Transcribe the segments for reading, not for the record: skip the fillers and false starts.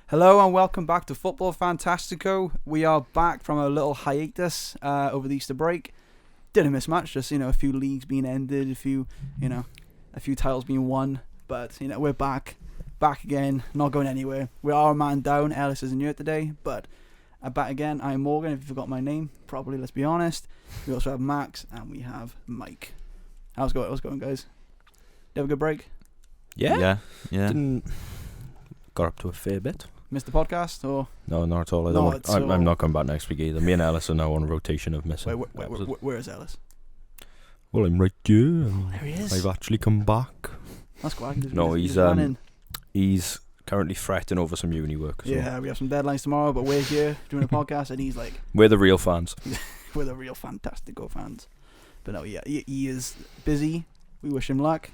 Hello and welcome back to Football Fantastico. We are back from a little hiatus over the Easter break. Didn't miss much, just a few leagues being ended, a few titles being won. But we're back again, not going anywhere. We are a man down. Ellis isn't here today, but I'm back again. I'm Morgan. If you forgot my name, probably. Let's be honest. We also have Max and we have Mike. How's it going, guys? You have a good break? Yeah. Got up to a fair bit. Missed the podcast or? No, not at all. I'm not coming back next week either. Me and Ellis are now on a rotation of missing. Where is Ellis? Well, I'm right here. There he is. I've actually come back. That's quite. No, he's currently fretting over some uni work. So. Yeah, we have some deadlines tomorrow, but we're here doing a podcast, and he's like, we're the real fans. we're the real Fantastico fans. But no, yeah, he is busy. We wish him luck,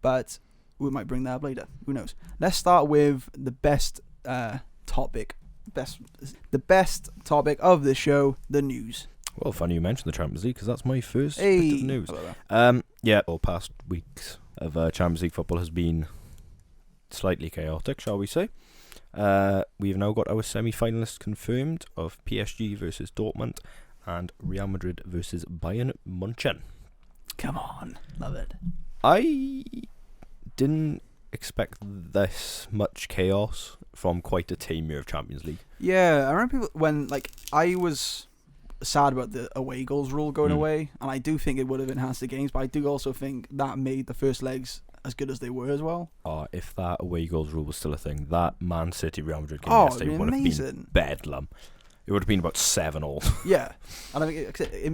but we might bring that up later. Who knows? Let's start with the best topic of the show, the news. Well, funny you mentioned the Champions League because that's my first bit of news. All past weeks of Champions League football has been slightly chaotic, shall we say. We've now got our semi-finalists confirmed of PSG versus Dortmund and Real Madrid versus Bayern München. Come on, love it. I didn't expect this much chaos from quite a tame year of Champions League. Yeah, I remember people when I was sad about the away goals rule going away, and I do think it would have enhanced the games, but I do also think that made the first legs as good as they were as well. If that away goals rule was still a thing, that Man City Real Madrid game yesterday would have been bedlam. It would have been about 7-all. Yeah, and I think it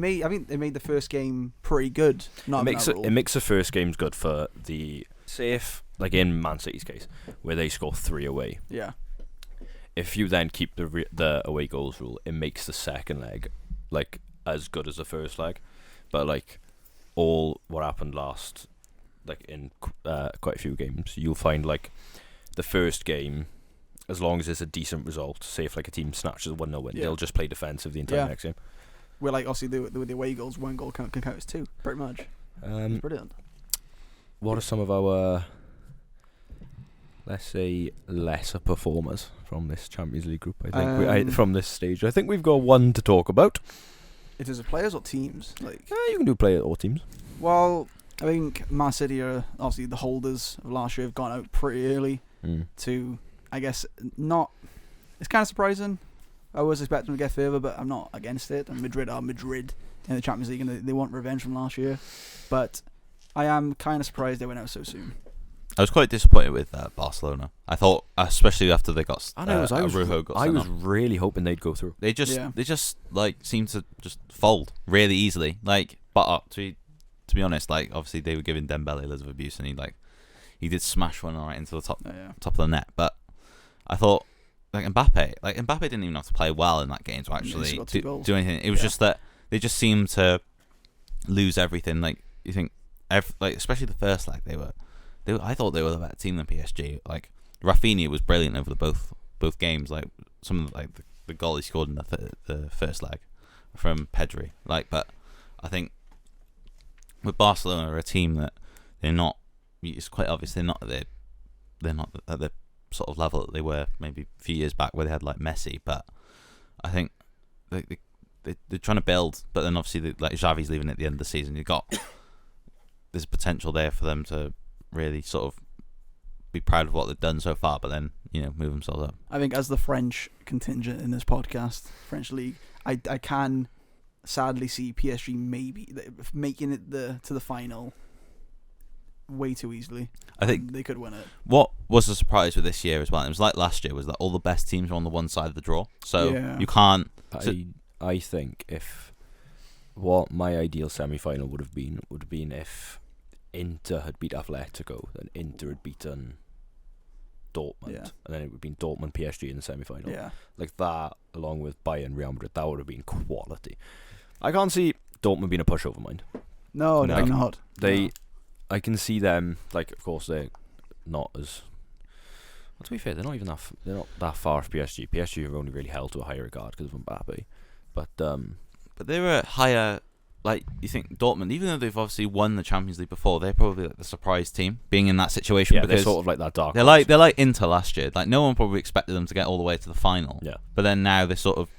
made the first game pretty good. It makes the first games good for the safe, like in Man City's case, where they score 3 away. Yeah. If you then keep the away goals rule, it makes the second leg as good as the first leg. But all what happened last, in quite a few games, you'll find the first game, as long as it's a decent result, say if a team snatches a 1-0 win, they'll just play defensive the entire next game. Where obviously the away goals, one goal can count as 2, pretty much. It's brilliant. What are some of our, let's say, lesser performers from this Champions League group? I think from this stage, I think we've got one to talk about. It is players or teams? You can do players or teams. Well, I think Man City are obviously the holders of last year, have gone out pretty early to, I guess, not. It's kind of surprising. I was expecting them to get further, but I'm not against it. And Madrid are Madrid in the Champions League, and they want revenge from last year. But I am kind of surprised they went out so soon. I was quite disappointed with Barcelona. I thought, especially after they got I was really hoping they'd go through. They just seemed to just fold really easily. To be honest, obviously they were giving Dembele loads of abuse, and he did smash one right into the top of the net. But I thought Mbappe didn't even have to play well in that game to actually do anything. It was just that they just seemed to lose everything. You think, especially the first leg, I thought they were the better team than PSG. Rafinha was brilliant over both games. Some of the goal he scored in the first leg from Pedri. But I think with Barcelona, are a team that they're not. It's quite obvious they're not at the sort of level that they were maybe a few years back, where they had Messi. But I think they're trying to build. But then obviously Xavi's leaving at the end of the season. There's potential there for them to really sort of be proud of what they've done so far, but then move themselves up. I think as the French contingent in this podcast, French league, I can sadly see PSG maybe making it to the final way too easily. I think they could win it. What was a surprise with this year as well, it was like last year, was that all the best teams were on the one side of the draw, so you can't. I think if what my ideal semi-final would have been if Inter had beat Atletico, then Inter had beaten Dortmund, and then it would have been Dortmund PSG in the semi-final. Yeah. That, along with Bayern Real Madrid, that would have been quality. I can't see Dortmund being a pushover, mind. No, they're not. I can see them. Of course, they're not as. Well, to be fair, they're not that far off PSG. PSG are only really held to a higher regard because of Mbappe, but they were higher like you think Dortmund, even though they've obviously won the Champions League before, they're probably like the surprise team being in that situation. Yeah, because they're sort of like that dark. They're like Inter last year. Like no one probably expected them to get all the way to the final. Yeah. But then now they're sort of,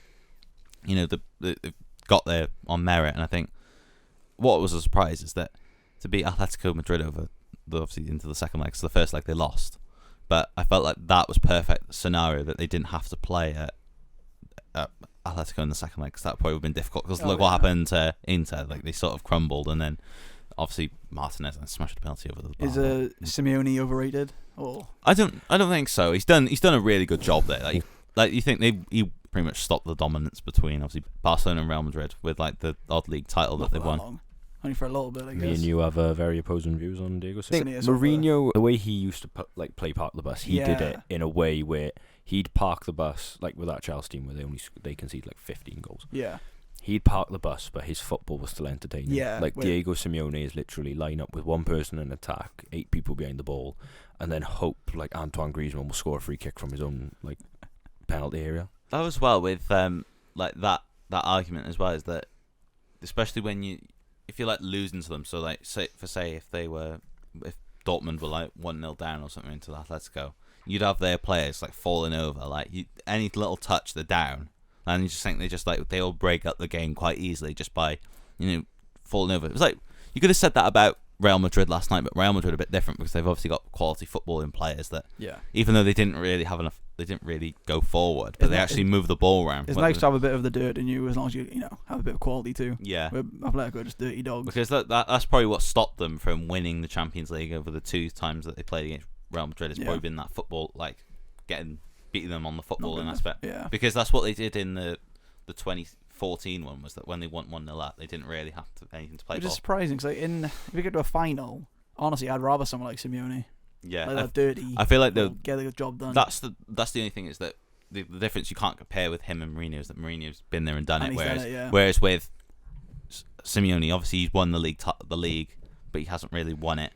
they've got there on merit. And I think what was a surprise is that to beat Atletico Madrid over obviously into the second leg, because the first leg they lost. But I felt like that was perfect scenario that they didn't have to play at Atletico in the second leg, because that probably would have been difficult. Because look what happened to Inter. Like they sort of crumbled, and then obviously Martinez smashed a penalty over the bar. Is Simeone overrated? Or I don't think so. He's done a really good job there. Like you think he pretty much stopped the dominance between obviously Barcelona and Real Madrid with like the odd league title that they've won. Long. Only for a little bit, I guess. Me and you have very opposing views on Diego Simeone. Yes, Mourinho, the way he used to play park the bus, he did it in a way where he'd park the bus, like with that Chelsea team where they conceded like 15 goals. Yeah. He'd park the bus, but his football was still entertaining. Yeah. Like Diego Simeone is literally line up with one person in attack, 8 people behind the ball, and then hope like Antoine Griezmann will score a free kick from his own like penalty area. That was well with like that argument as well, is that especially when if you're like losing to them, so like say if Dortmund were like 1-0 down or something into Atletico, you'd have their players like falling over, like any little touch they're down, and you just think they all break up the game quite easily just by falling over. It was like you could have said that about Real Madrid last night, but Real Madrid are a bit different because they've obviously got quality footballing players that even though they didn't really have enough, they didn't really go forward, but they actually move the ball around. It's nice to have a bit of the dirt in you, as long as you have a bit of quality too. Yeah, Atletico are just dirty dogs. Because that's probably what stopped them from winning the Champions League over the 2 times that they played against Real Madrid. It's probably been that football, like beating them on the footballing aspect. Yeah, because that's what they did in the 2014 one, was that when they won 1-0 up, they didn't really have anything to play for. Which is surprising, because if we get to a final, honestly, I'd rather someone like Simeone. Yeah, like that dirty. I feel like get the job done. That's the only thing, is that the difference you can't compare with him and Mourinho is that Mourinho's been there and done it, whereas with Simeone, obviously he's won the league, but he hasn't really won it.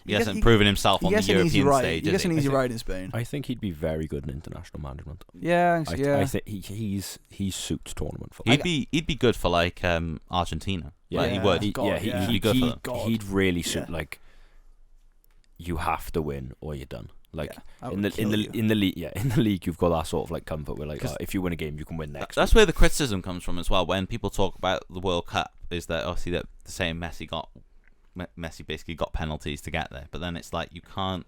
He hasn't proven himself on the European stage. He gets an easy ride in Spain. I think he'd be very good in international management. Yeah, I think he suits tournament football. He'd be good for like Argentina. Yeah, like, he would. He'd be good for them. He'd really suit like. You have to win or you're done. Like in the league, you've got that sort of like comfort where like if you win a game, you can win next. That's where the criticism comes from as well. When people talk about the World Cup, is that obviously that the same Messi basically got penalties to get there, but then it's like you can't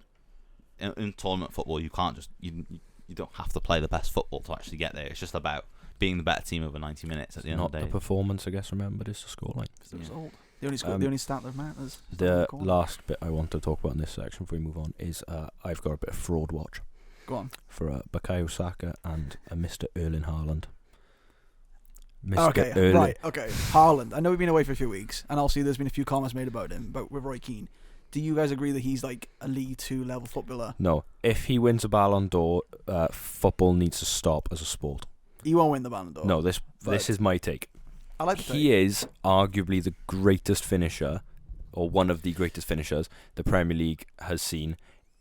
in tournament football. You can't just you don't have to play the best football to actually get there. It's just about being the better team over 90 minutes at the end of the day. Not the performance, I guess. Remember, it's the scoreline. It's the result. The only stat that matters. The last bit I want to talk about in this section before we move on is I've got a bit of fraud watch. Go on. For Bukayo Saka and Mr. Erling Haaland. Okay. Haaland. I know we've been away for a few weeks, and also there's been a few comments made about him, but we're very keen. Do you guys agree that he's like a League 2 level footballer? No. If he wins a Ballon d'Or, football needs to stop as a sport. He won't win the Ballon d'Or. No, this is my take. I like the take. He is arguably the greatest finisher, or one of the greatest finishers the Premier League has seen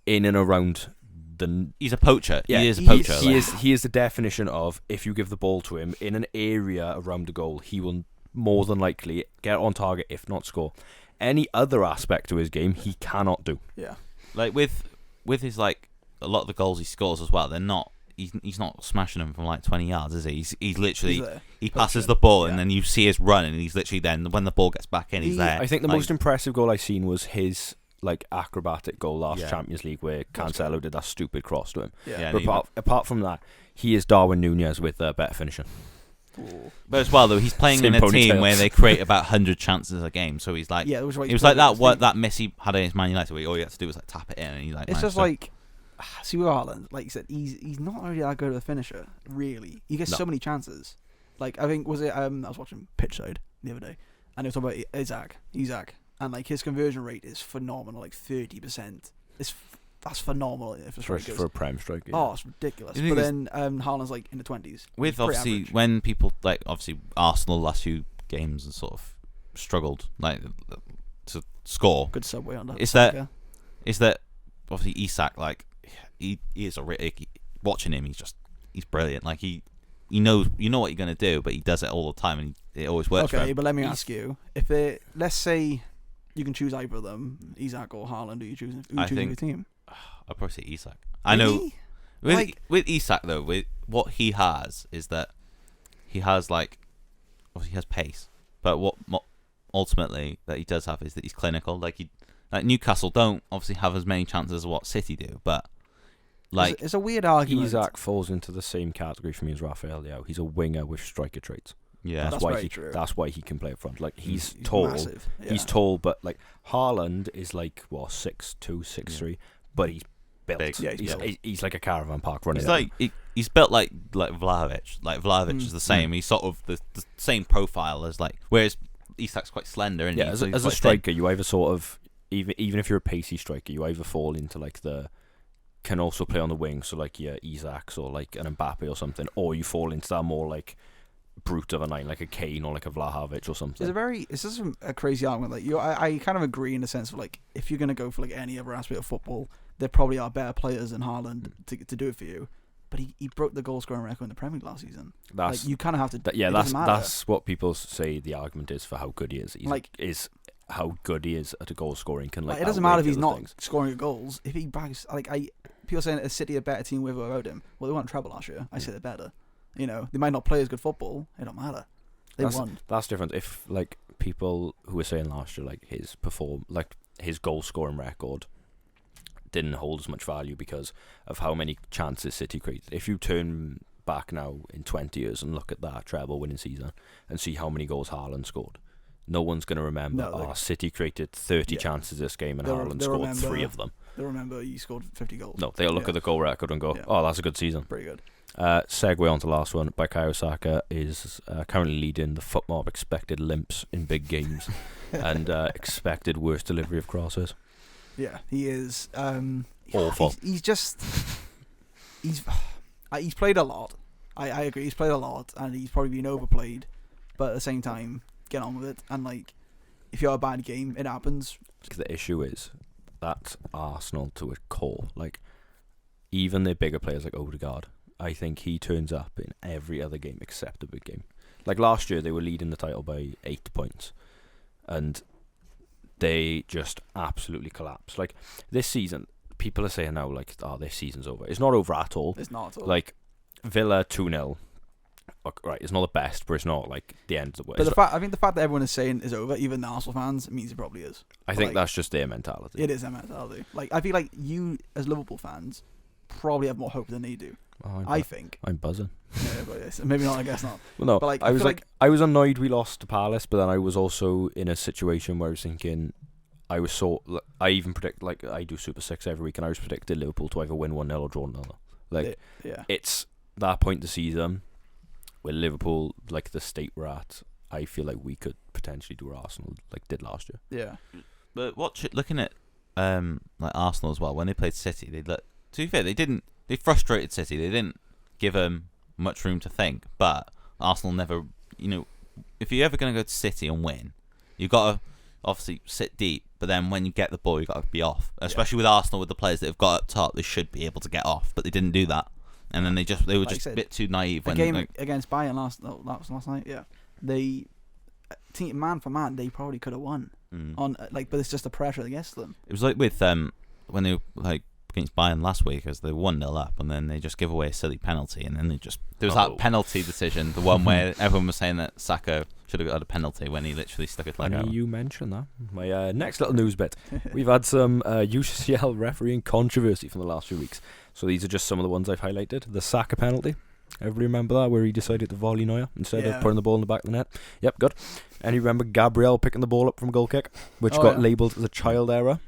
in and around the... He's a poacher. Yeah, he is a poacher. He is the definition of, if you give the ball to him in an area around the goal, he will more than likely get on target, if not score. Any other aspect to his game, he cannot do. Yeah. Like with his like a lot of the goals he scores as well, they're not. He's not smashing them from like 20 yards, is he? He's literally he passes the ball and then you see his run, and he's literally then when the ball gets back in, he's there. I think the most impressive goal I've seen was his like acrobatic goal last Champions League where Cancelo did that stupid cross to him. Yeah. But apart from that, he is Darwin Núñez with better finishing. Ooh. But as well though, he's playing in a team where they create about 100 chances a game, so he's like, it was like that Messi had against Man United, where all you had to do was like tap it in, and he's like, it's just like. See with Haaland, like you said, he's not really that good of a finisher, really. He gets so many chances. Like I think I was watching Pitchside the other day, and they were talking about Isaac, and like his conversion rate is phenomenal, like 30%. That's phenomenal if it's for a prem striker. Yeah. Oh, it's ridiculous. But then Haaland's like in the 20s. With obviously average. When people like obviously Arsenal the last few games and sort of struggled like to score. Good subway on that. Is that obviously Isak, like he is watching him, he's brilliant. Like he you know what you're gonna do, but he does it all the time, and it always works. Okay, for him. but let me ask you: if let's say you can choose either of them, Isak or Haaland, who you choosing? Who you choosing for your team? I'll probably say Isak. I know. Really? With Isak though, with what he has is that he has obviously he has pace, but what ultimately that he does have is that he's clinical. Like Newcastle don't obviously have as many chances as what City do, but it's a weird argument. Isak falls into the same category for me as Rafael Leao. He's a winger with striker traits. Yeah, that's why true. That's why he can play up front. Like he's tall. Massive. Yeah. He's tall, but like Haaland is like 6'2", 6'3", but he's built. Big. Yeah, he's like a caravan park running. He's built like Vlahovic. Like Vlahovic is the same. He's sort of the same profile as whereas Isak's quite slender. Isn't he? As a striker, you either sort of even if you're a pacey striker, you either fall into can also play on the wing, so like your Isaks or like an Mbappe or something, or you fall into that more like brute of a 9, like a Kane or like a Vlahovic or something. It's just a crazy argument. Like I kind of agree in the sense of if you're gonna go for any other aspect of football, there probably are better players than Haaland to do it for you. But he broke the goal scoring record in the Premier League last season. You kind of have to. That's what people say the argument is for how good he is. Is how good he is at a goal scoring can it doesn't matter if he's not scoring goals. If he bags people saying that City are a better team with or without him. Well, they won treble last year. I say they're better. They might not play as good football. It don't matter. They won. That's different. If people who were saying last year his goal scoring record didn't hold as much value because of how many chances City created. If you turn back now in 20 years and look at that treble winning season and see how many goals Haaland scored, no one's going to remember. City created 30 chances this game and Haaland scored 3 of them. They'll remember he scored 50 goals. No, they'll look at the goal record and go, "Oh, that's a good season." Pretty good. Segue on to the last one. Bukayo Saka is currently leading the FootMob expected limps in big games and expected worst delivery of crosses. Yeah, he is. Awful. He's played a lot. I agree. He's played a lot, and he's probably been overplayed. But at the same time, get on with it. And if you have a bad game, it happens. The issue is that's Arsenal to a core. Even their bigger players like Odegaard, I think he turns up in every other game except a big game. Last year, they were leading the title by 8 points, and they just absolutely collapsed. This season, people are saying now, this season's over. It's not over at all. It's not at all. Villa 2-0. Right, it's not the best, but it's not the end of the world. But the fact that everyone is saying is over, even the Arsenal fans, means it probably is. I think that's just their mentality. It is their mentality. I feel like you, as Liverpool fans, probably have more hope than they do. I think. I'm buzzing. Yeah, but maybe not. I guess not. Well, no, but I was annoyed we lost to Palace, but then I was also in a situation where I was thinking, I even predict I do Super 6 every week, and I was predicting Liverpool to either win 1-0 or draw 0. It's that point of the season where Liverpool, the state we're at, I feel like we could potentially do what Arsenal did last year. Yeah, but looking at Arsenal as well, when they played City, to be fair, they frustrated City. They didn't give them much room to think. But Arsenal never, if you're ever going to go to City and win, you've got to obviously sit deep. But then when you get the ball, you've got to be off. Especially with Arsenal, with the players that have got up top, they should be able to get off. But they didn't do that. And then they were just a bit too naive. The game against Bayern last night, yeah. They, man for man, they probably could have won. But it's just the pressure against them. It was with when they against Bayern last week, as they 1-0 up, and then they just give away a silly penalty, and then there was that penalty decision, the one where everyone was saying that Saka should have got a penalty when he literally stuck his leg out. You mentioned that. My next little news bit. We've had some UCL refereeing controversy from the last few weeks. So these are just some of the ones I've highlighted. The Saka penalty. Everybody remember that, where he decided to volley Neuer instead of putting the ball in the back of the net? Yep, good. And you remember Gabriel picking the ball up from a goal kick, which got labelled as a child error?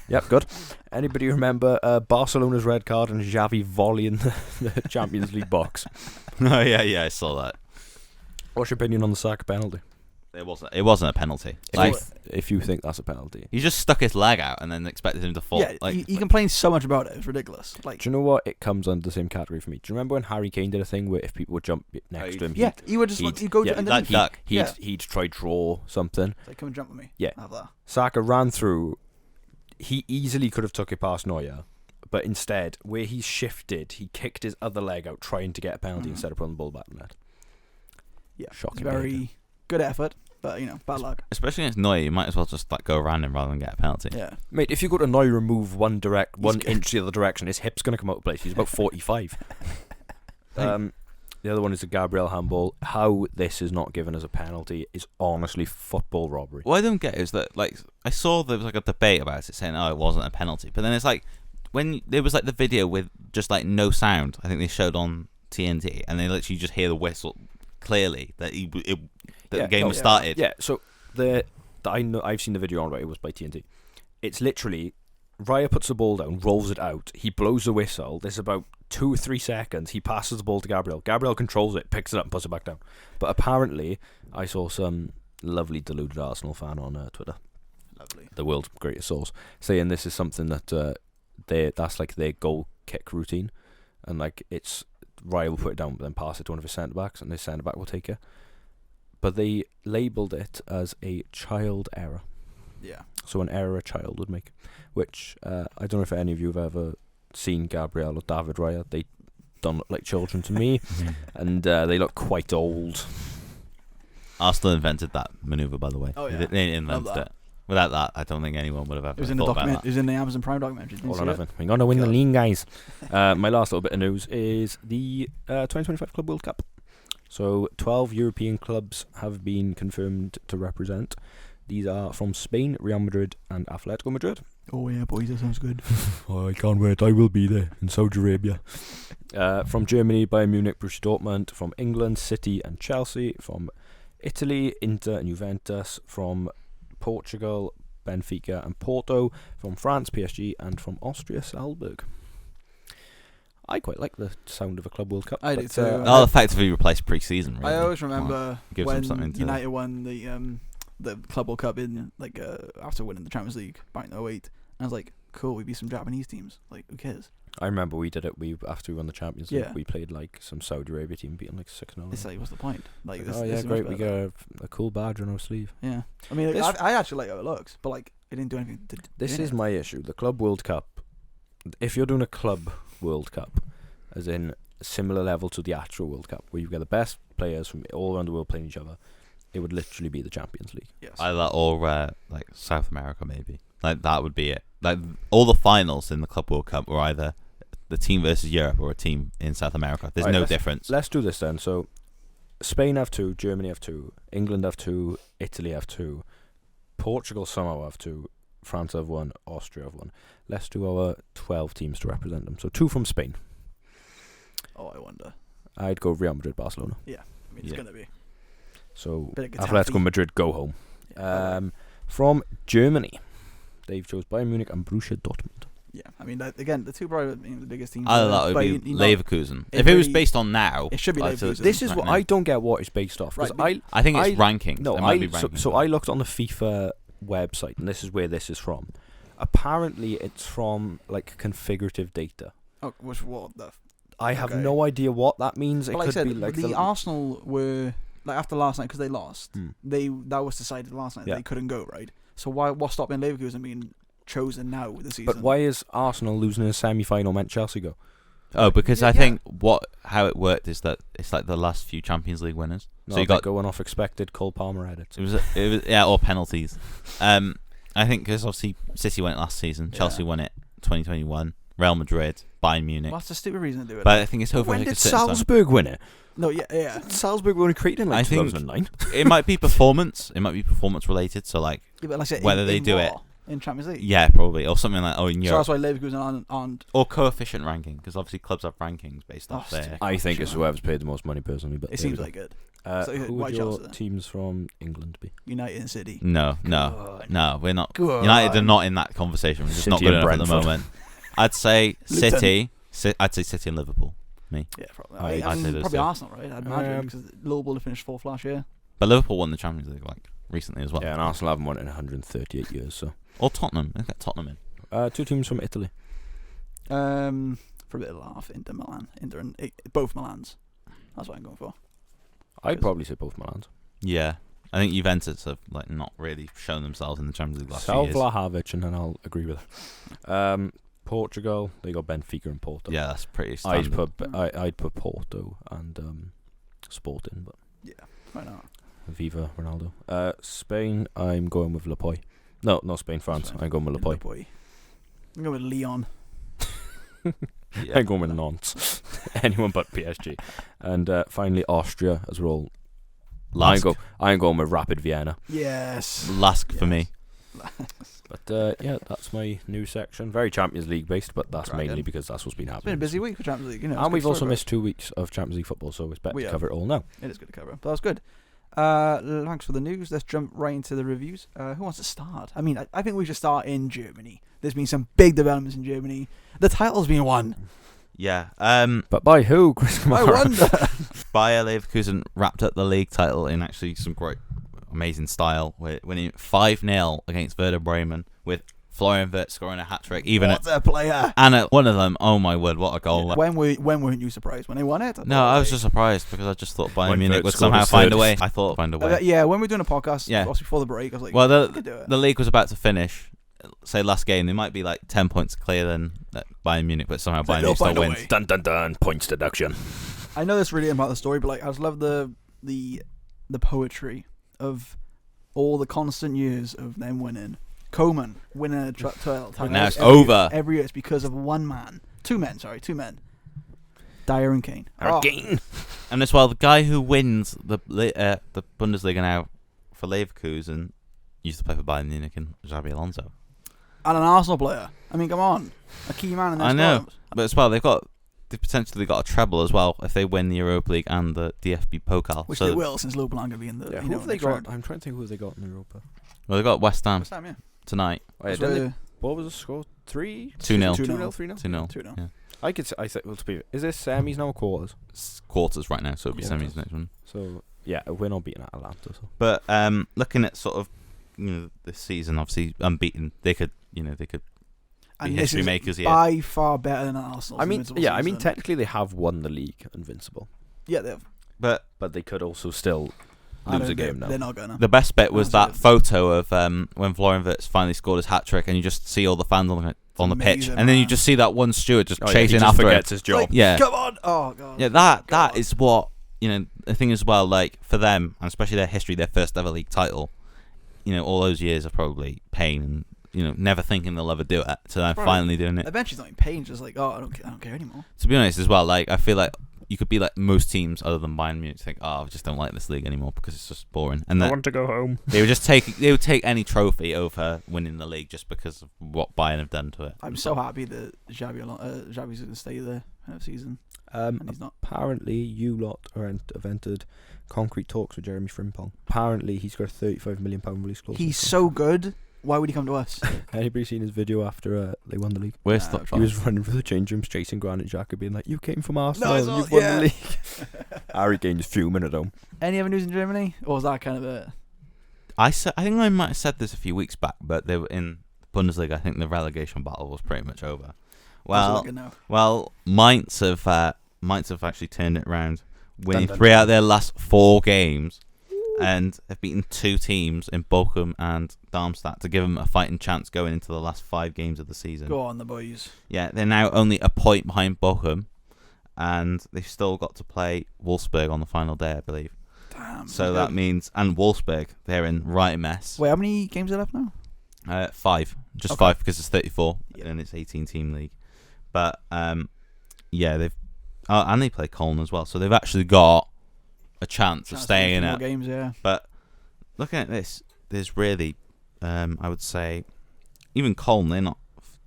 Yep, good. Anybody remember Barcelona's red card and Xavi volleying the Champions League box? Oh, yeah, I saw that. What's your opinion on the Saka penalty? It wasn't a penalty. If you think that's a penalty. He just stuck his leg out and then expected him to fall. Yeah, he complains so much about it. It's ridiculous. Do you know what? It comes under the same category for me. Do you remember when Harry Kane did a thing where if people would jump next to him, he would just he'd go underneath. He'd try draw something. Come and jump with me. Yeah. Have that. Saka ran through. He easily could have took it past Neuer, but instead, where he shifted, he kicked his other leg out trying to get a penalty instead of putting the ball back in the net. Yeah, Shocking very behaviour. good effort, but bad luck. Especially against Neuer, you might as well just like go around him rather than get a penalty. Yeah, Mate, if you go to Neuer and move one inch the other direction, his hip's going to come out of place. He's about 45. The other one is the Gabriel handball. How this is not given as a penalty is honestly football robbery. What I don't get is that, like, I saw there was like a debate about it saying, oh, it wasn't a penalty. But then it's like, when there was like the video with just like no sound, I think they showed on TNT, and they literally just hear the whistle clearly that the game was started. Yeah, so I've seen the video on, right, it was by TNT. It's literally, Raya puts the ball down, rolls it out, he blows the whistle, there's about 2 or 3 seconds, he passes the ball to Gabriel. Gabriel controls it, picks it up and puts it back down. But apparently, I saw some lovely deluded Arsenal fan on Twitter, the world's greatest source, saying this is something that that's like their goal kick routine, and like it's Raya will put it down but then pass it to one of his centre backs and his centre back will take it. But they labelled it as a child error. Yeah. So an error a child would make, which I don't know if any of you have ever seen Gabriel or David Raya. They don't look like children to me, and they look quite old. Arsenal invented that manoeuvre, by the way. Oh, yeah. They invented it. Without that, I don't think anyone would have ever It was in the thought about document. that. It was in the Amazon Prime documentary. All or nothing. We're going to win the league, guys. My last little bit of news is the 2025 Club World Cup. So 12 European clubs have been confirmed to represent. These are from Spain, Real Madrid and Atletico Madrid. Oh yeah, boys, that sounds good. Oh, I can't wait. I will be there in Saudi Arabia. From Germany, Bayern Munich, Borussia Dortmund. From England, City and Chelsea. From Italy, Inter and Juventus. From Portugal, Benfica and Porto. From France, PSG. And from Austria, Salzburg. I quite like the sound of a Club World Cup. I do too. They'll effectively replace pre-season. Really. I always remember Gives them something when to- United won the Club World Cup in after winning the Champions League back in 2008. And I was like, cool, we beat some Japanese teams. Like, who cares? I remember we did it. After we won the Champions League, Yeah. we played like some Saudi Arabia team, beating like 6-0. It's like, what's the point? Like, Oh yeah, this is great. much We better. got a cool badge on our sleeve. Yeah, I mean, This- I actually like how it looks, but like, it didn't do anything. This is my issue. The Club World Cup. If you're doing a Club World Cup, as in a similar level to the actual World Cup, where you've got the best players from all around the world playing each other, it would literally be the Champions League. Yes. Either or like South America, maybe. Like that would be it. Like all the finals in the Club World Cup were either the team versus Europe or a team in South America. There's Right, no difference. Let's do this then. So, Spain have 2, Germany have 2, England have 2, Italy have 2, Portugal somehow have 2, France have 1, Austria have 1. Let's do our 12 teams to represent them. So 2 from Spain. Oh, I wonder. I'd go Real Madrid, Barcelona. I mean, it's gonna be. So Bit of Atletico Getafe. Madrid go home. Yeah, From Germany, they've chose Bayern Munich and Borussia Dortmund. yeah. I mean, again, the two probably the biggest teams. Either that but would be you know, Leverkusen. it If it was really- based on now, it should be I'd say- Leverkusen. This is right what now. I don't get what it's based off. 'Cause Right, I think it's I- rankings. No, It might be rankings. so I looked on the FIFA website, and this is where this is from. Apparently, it's from like configurative data. Oh, what the? I have Okay. no idea what that means. It But like I could said, be like the Arsenal were like after last night because they lost. Hmm. That was decided last night. Yeah. They couldn't go right. So what's stopping Leverkusen being chosen now this season? But why is Arsenal losing in a semi-final meant Chelsea go? Oh, because Yeah, I yeah. think how it worked is that it's like the last few Champions League winners. No, So you they're got going off expected Cole Palmer edits. it was yeah, or penalties. I think because obviously City won it last season, Chelsea won it 2021, Real Madrid, Bayern Munich. Well, that's a stupid reason to do it. But I think it's over. When like a did certain time. Salzburg win it? no, yeah. Salzburg were only created in like I think- 2009. It might be performance. It might be performance related. So like Yeah, but like I said, whether in, they in do what? it. In Champions League. Yeah, probably, or something like in So Europe, that's why Leverkusen aren't. or coefficient ranking, because obviously clubs have rankings based off Oh, their. stupid. I think it's Sure. whoever's paid the most money personally. But It there we seems go. like it. So, Who why would your Chelsea then? teams from England be? United and City. No, Good. we're not. Good. United are not in that conversation. We're just City not good and enough at the Brentford. moment. I'd say Luton. City. I'd say City and Liverpool. Yeah, probably. I'd I say mean, those probably two. Arsenal, right? I'd imagine because Liverpool finished 4th last year. But Liverpool won the Champions League like recently as well. Yeah, and Arsenal haven't won it in 138 years. So Or Tottenham. Let's get Tottenham in. 2 teams from Italy. For a bit of laugh, Inter Milan, both Milans. That's what I'm going for. I'd probably say both Milans. Yeah, I think Juventus have like not really shown themselves in the Champions League last few Sal years. Vlahovic, and then I'll agree with it. Portugal. They got Benfica and Porto. Yeah, that's pretty standard. I'd put Porto and Sporting, but Yeah, why not? Viva Ronaldo. Spain, I'm going with Lepoy. No, not Spain, France. I'm going with Lepoy. I'm going with Leon. Yeah. I'm going with Nantes. Anyone but PSG. And finally, Austria, as we're all. Lask. I'm going with Rapid Vienna. Yes. Lask for me. But yeah, that's my new section. Very Champions League based, but that's Dragon. mainly because that's what's been It's been a happening. busy week for Champions League, you know. And we've also missed 2 weeks of Champions League football, so it's better We to have. cover it all now. It is good to cover, but that was good. Thanks for the news. Let's jump right into the reviews. Who wants to start? I mean, I think we should start in Germany. There's been some big developments in Germany. The title's been won. Yeah. But by who, Chris I Kamara? wonder. Bayer Leverkusen wrapped up the league title in actually some great, amazing style, winning 5-0 against Werder Bremen with Florian Wirtz scoring a hat-trick. What a player. And one of them, oh my word, what a goal. When weren't you surprised? When they won it? No, I was just surprised because I just thought Bayern When Munich Wirtz would scored somehow his find third. a way. I thought find a way. Yeah, when we were doing a podcast, Yeah. just before the break, I was like, Well, we could do it. the league was about to finish. Say last game, they might be like 10 points clear than Bayern Munich, but somehow Bayern they'll Munich still find a wins. way. Dun dun dun, points deduction. I know this really about the story, but like I just love the poetry of all the constant years of them winning. Koeman winning a title. Now it's over. Every year it's because of one man. Two men. Dyer and Kane. Again. And as well, the guy who wins the Bundesliga now for Leverkusen used to play for Bayern Munich and Xabi Alonso. And an Arsenal player. I mean, come on. A key man in their I know. squad. But as well, they've potentially got a treble as well if they win the Europa League and the DFB Pokal. Which So they will, since Liverpool aren't going to be in the. Yeah, you who know, have they next got? round. I'm trying to think who they got in Europa. Well, they've got West Ham West Ham, yeah. tonight. Oh, yeah, That's didn't they- where- what was the score? 3? 2-0. 2-0, 3-0? 2-0. 2-0. Yeah. I said, well, to be, is this semis now or quarters? It's quarters right now, so it'll be Quarters. semis next one. So, yeah, we're not beating Atalanta. So. But looking at sort of this season, obviously unbeaten, they could be And this history is makers here. by far better than Arsenal's I mean, invincible yeah, I mean, season. technically they have won the league invincible, Yeah, they have. But but they could also still I lose don't a game think now. They're not going to. the best bit was That's that it. photo of when Florian Wirtz finally scored his hat trick, and you just see all the fans on the pitch, amazing, and then you man. just see that one steward just Oh, yeah, chasing he just after it. forgets his job. Like, Yeah. Come on. Oh, God. Yeah, that God. is what the thing as well. Like for them, and especially their history, their first ever league title. All those years of probably pain and never thinking they'll ever do it. So they're Right. finally doing it. Eventually, it's not in pain. Just like, I don't care anymore. To be honest, as well, like I feel like you could be like most teams other than Bayern Munich, think, I just don't like this league anymore because it's just boring. And that to go home. they would take any trophy over winning the league just because of what Bayern have done to it. I'm so happy that Xavi's going to stay there next season, and he's not. Apparently, you lot have entered concrete talks with Jeremy Frimpong. Apparently, he's got a £35 million release clause. He's so good. Why would he come to us? Anybody seen his video after they won the league? Where's Nah, the He was running through the change rooms, chasing Granit Xhaka, being like, "You came from Arsenal, it's and all- you've won yeah. the league." Harry Kane's fuming at home. Any other news in Germany, or was that kind of it? I think I might have said this a few weeks back, but they were in Bundesliga. I think the relegation battle was pretty much over. How's it looking now? Well, Mainz have actually turned it around, winning Dun, dun, 3 dun. out of their last 4 games, and have beaten 2 teams in Bochum and Darmstadt to give them a fighting chance going into the last 5 games of the season. Go on, the boys. Yeah, they're now only a point behind Bochum, and they've still got to play Wolfsburg on the final day, I believe. Damn. So that means, and Wolfsburg, they're in right mess. Wait, how many games are left now? 5, just Okay. 5 because it's 34 Yeah. and it's 18-team league. But yeah, they've and they play Cologne as well, so they've actually got a chance of staying in more it. games, yeah. But looking at this, there's really, I would say, even Cologne, they're not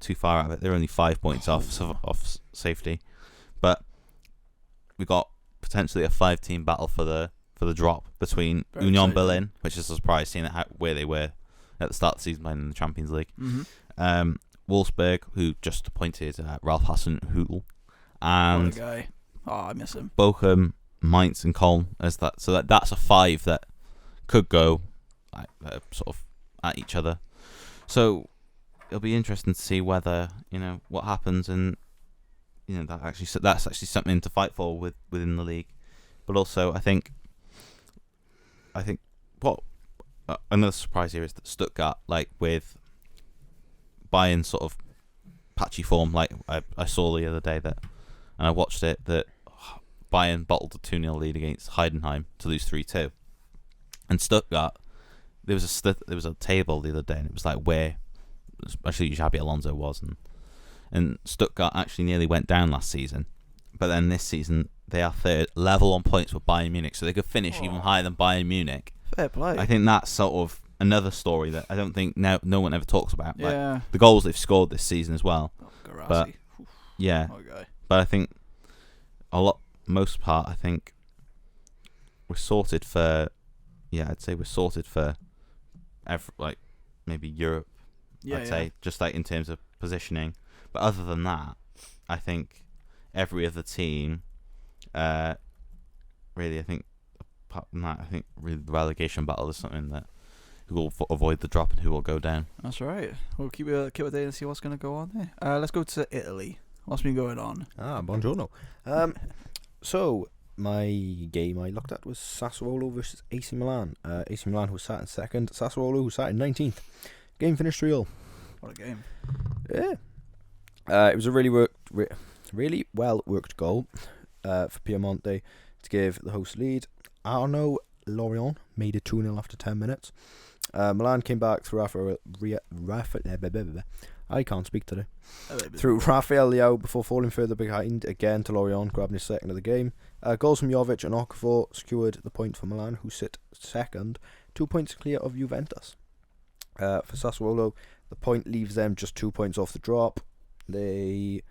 too far out of it. They're only 5 points off safety, but we got potentially a 5-team battle for the drop between Very Union exciting. Berlin, which is a surprise seeing where they were at the start of the season playing in the Champions League. Mm-hmm. Wolfsburg, who just appointed Ralph Hasenhüttl, What and a guy. Oh, I miss him. Bochum, Mainz, and Köln as that. So that's a 5 that could go sort of at each other. So it'll be interesting to see whether what happens, and that's actually something to fight for within the league. But also, I think what another surprise here is that Stuttgart, like with Bayern sort of patchy form. Like I saw the other day that, and I watched it, that Bayern bottled a 2-0 lead against Heidenheim to lose 3-2, and Stuttgart. There was a table the other day, and it was like where, especially Xabi Alonso was, and Stuttgart actually nearly went down last season, but then this season they are third, level on points with Bayern Munich, so they could finish even higher than Bayern Munich. Fair play. I think that's sort of another story that I don't think no one ever talks about. Yeah. Like the goals they've scored this season as well. Garassi. But yeah, okay. but I think most part, I think we're sorted for. Yeah, I'd say we're sorted for. Maybe Europe. Yeah, I'd say just like in terms of positioning, but other than that, I think every other team, really, I think apart from that, I think really the relegation battle is something that who will avoid the drop and who will go down. That's right. We'll keep it there and see what's going to go on there. Let's go to Italy. What's been going on? Buongiorno. So my game I looked at was Sassuolo versus AC Milan. AC Milan who sat in second, Sassuolo who sat in 19th. Game finished 3-0. What a game. Yeah. It was a really well worked goal for Piemonte to give the host lead. Arnaud Lorient made it 2-0 after 10 minutes. Milan came back through I can't speak today. Through Rafael Leao before falling further behind again to Lorient, grabbing his second of the game. Goals from Jovic and Okafor secured the point for Milan, who sit second, 2 points clear of Juventus. For Sassuolo, the point leaves them just 2 points off the drop. The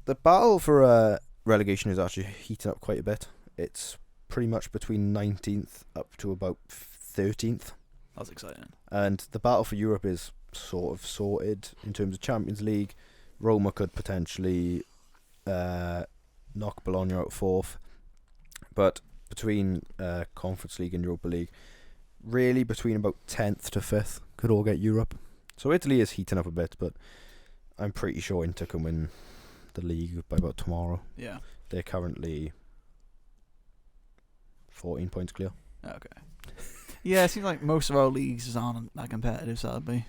battle for relegation is actually heating up quite a bit. It's pretty much between 19th up to about 13th. That's exciting. And the battle for Europe is sort of sorted in terms of Champions League. Roma could potentially knock Bologna out fourth. But between Conference League and Europa League, really between about 10th to 5th could all get Europe. So Italy is heating up a bit, but I'm pretty sure Inter can win the league by about tomorrow. Yeah. They're currently 14 points clear. Okay. Yeah, it seems like most of our leagues aren't that competitive, sadly.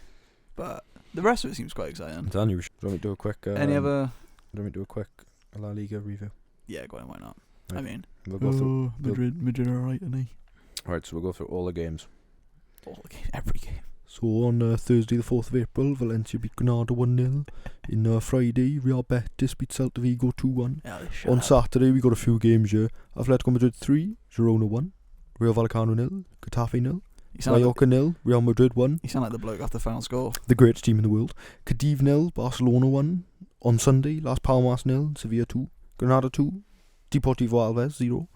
But the rest of it seems quite exciting. Daniel, do you want me to do a quick... Any other... Do you want me to do a quick La Liga review? Yeah, go on, why not? Right. I mean... We'll go through... Madrid alright, isn't he? Alright, so we'll go through all the games. All the games, every game. So on Thursday the 4th of April, Valencia beat Granada 1-0. In Friday, Real Betis beat Celta Vigo 2-1. Yeah, on Saturday, we got a few games here. Atletico Madrid 3, Girona 1. Real Vallecano 0, Getafe 0. Mallorca 0, Real Madrid 1. You sound like the bloke after the final score. The greatest team in the world. Cadiz 0, Barcelona 1. On Sunday, Las Palmas 0, Sevilla 2. Granada 2, Deportivo Alves 0.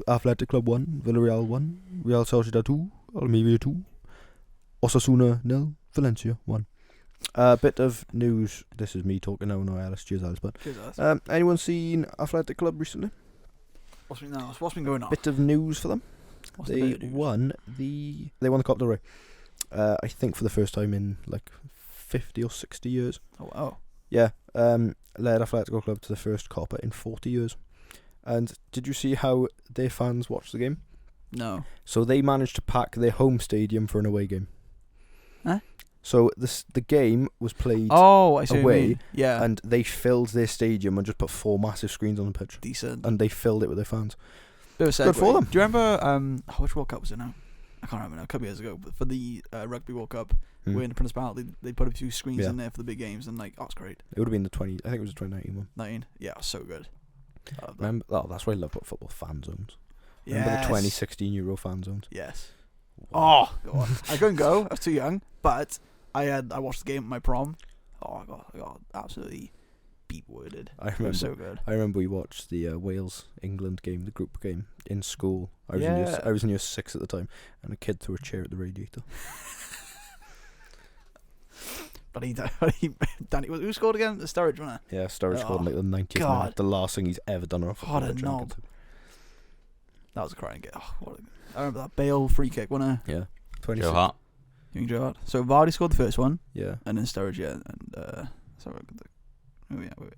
Athletic Club 1, Villarreal 1. Real Sociedad 2, Almeria 2. Osasuna 0, Valencia 1. Bit of news. This is me talking now, no Alice. Cheers, Alice. But anyone seen Athletic Club recently? What's been going on? Bit of news for them. What's They won the Copa del Rey. I think for the first time in like 50 or 60 years. Oh wow. Yeah. Led Atletico Club to the first Copa in 40 years. And did you see how their fans watched the game? No. So they managed to pack their home stadium for an away game. Huh? So the game was played I see away, what you mean. Yeah. and they filled their stadium and just put 4 massive screens on the pitch. Decent. And they filled it with their fans. Bit of a Good for them. Do you remember which World Cup was it now? I can't remember now. A couple years ago, but for the Rugby World Cup, we're in the Principality. They put a few screens in there for the big games, and it's great. It would have been the 20. I think it was the 2019 one. 19. Yeah, so good. Remember? Oh, that's why I love about football fan zones. Remember the 2016 Euro fan zones? Yes. Oh, God. I couldn't go. I was too young, but I watched the game at my prom. Oh, I got absolutely beat-worded. I remember. It was so good. I remember we watched the Wales-England game, the group game, in school. I was in year 6 at the time, and a kid threw a chair at the radiator. But Danny, who scored again? The Sturridge, wasn't it? Yeah, Sturridge scored in like the 90th God. minute. The last thing he's ever done on a football What a pitch. knob. That was a crying game. I remember that Bale free kick, wasn't it? Yeah. Joe Hart. You think Joe Hart? So Vardy scored the first one. Yeah. And then Sturridge, yeah. And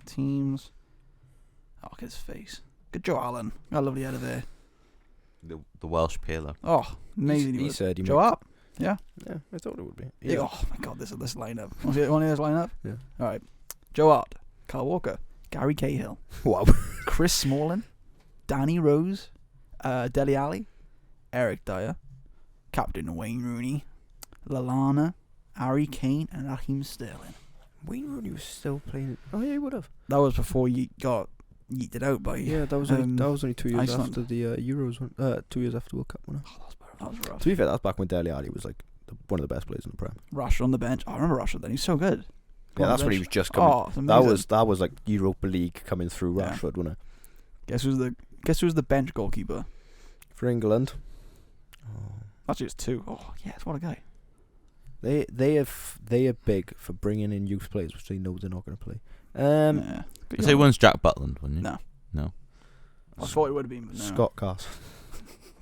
teams. Oh, look at his face. Good Joe Allen. Got a lovely header there. The Welsh peeler. Oh, amazing. He said he Joe Hart. Yeah. Yeah, I thought it would be. Yeah. Oh my God, this lineup. Want to see this lineup? Yeah. All right. Joe Hart, Kyle Walker, Gary Cahill, Wow. Chris Smalling, Danny Rose, Dele Alli, Eric Dyer, Captain Wayne Rooney, Lallana, Harry Kane, and Raheem Sterling. Wayne Rooney was still playing. Oh yeah, he would have. That was before you got yeeted out by. Yeah, that was only 2 years Iceland. after the Euros. 2 years after the World Cup winner. Oh, that was rough. To be fair, that's back when Dele Alli was like one of the best players in the Prem. Rashford on the bench. I remember Rashford then. He's so good. Yeah, that's when he was just coming. Oh, it's amazing. that was like Europa League coming through Yeah. Rashford, wasn't it? Guess who's the bench goalkeeper? For England. Oh. Actually, it's two. Oh, yes, what a guy. They are big for bringing in youth players, which they know they're not going to play. Yeah. I'd say one's Jack Butland, wouldn't you? No. I thought it would have been, but no. Scott Carson.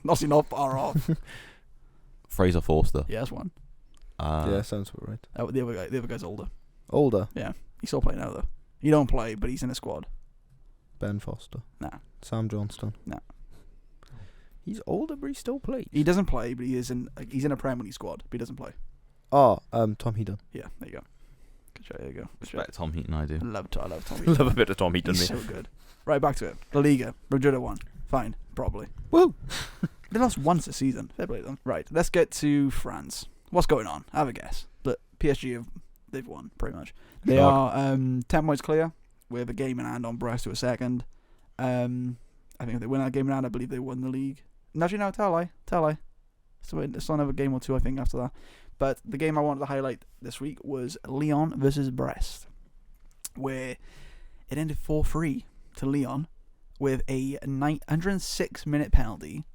Obviously not far off. Fraser Forster. Yeah, that's one. Yeah, sounds about right. The other guy's older. Older. Yeah, he's still playing now though. He don't play, but he's in a squad. Ben Foster. Nah. Sam Johnston. Nah. He's older, but he still plays. He doesn't play, but he's in a Premier League squad, but he doesn't play. Oh, Tom Heaton. Yeah, there you go. Good show. There you go. Good show. Respect Tom Heaton, I do. I love Tom. Love a bit of Tom Heaton. He's so good. Right, back to it. La Liga. Madrid won. Fine, probably. Woo! They lost once this season. Fair play to them. Right, let's get to France. What's going on? Have a guess. But PSG they've won pretty much. They are 10 points clear with a game in hand on Brest to a second. I think if they win that game in hand, I believe they won the league. And actually, no, tell I. So it's another game or two, I think, after that. But the game I wanted to highlight this week was Lyon versus Brest, where it ended 4-3 to Lyon with a 106-minute penalty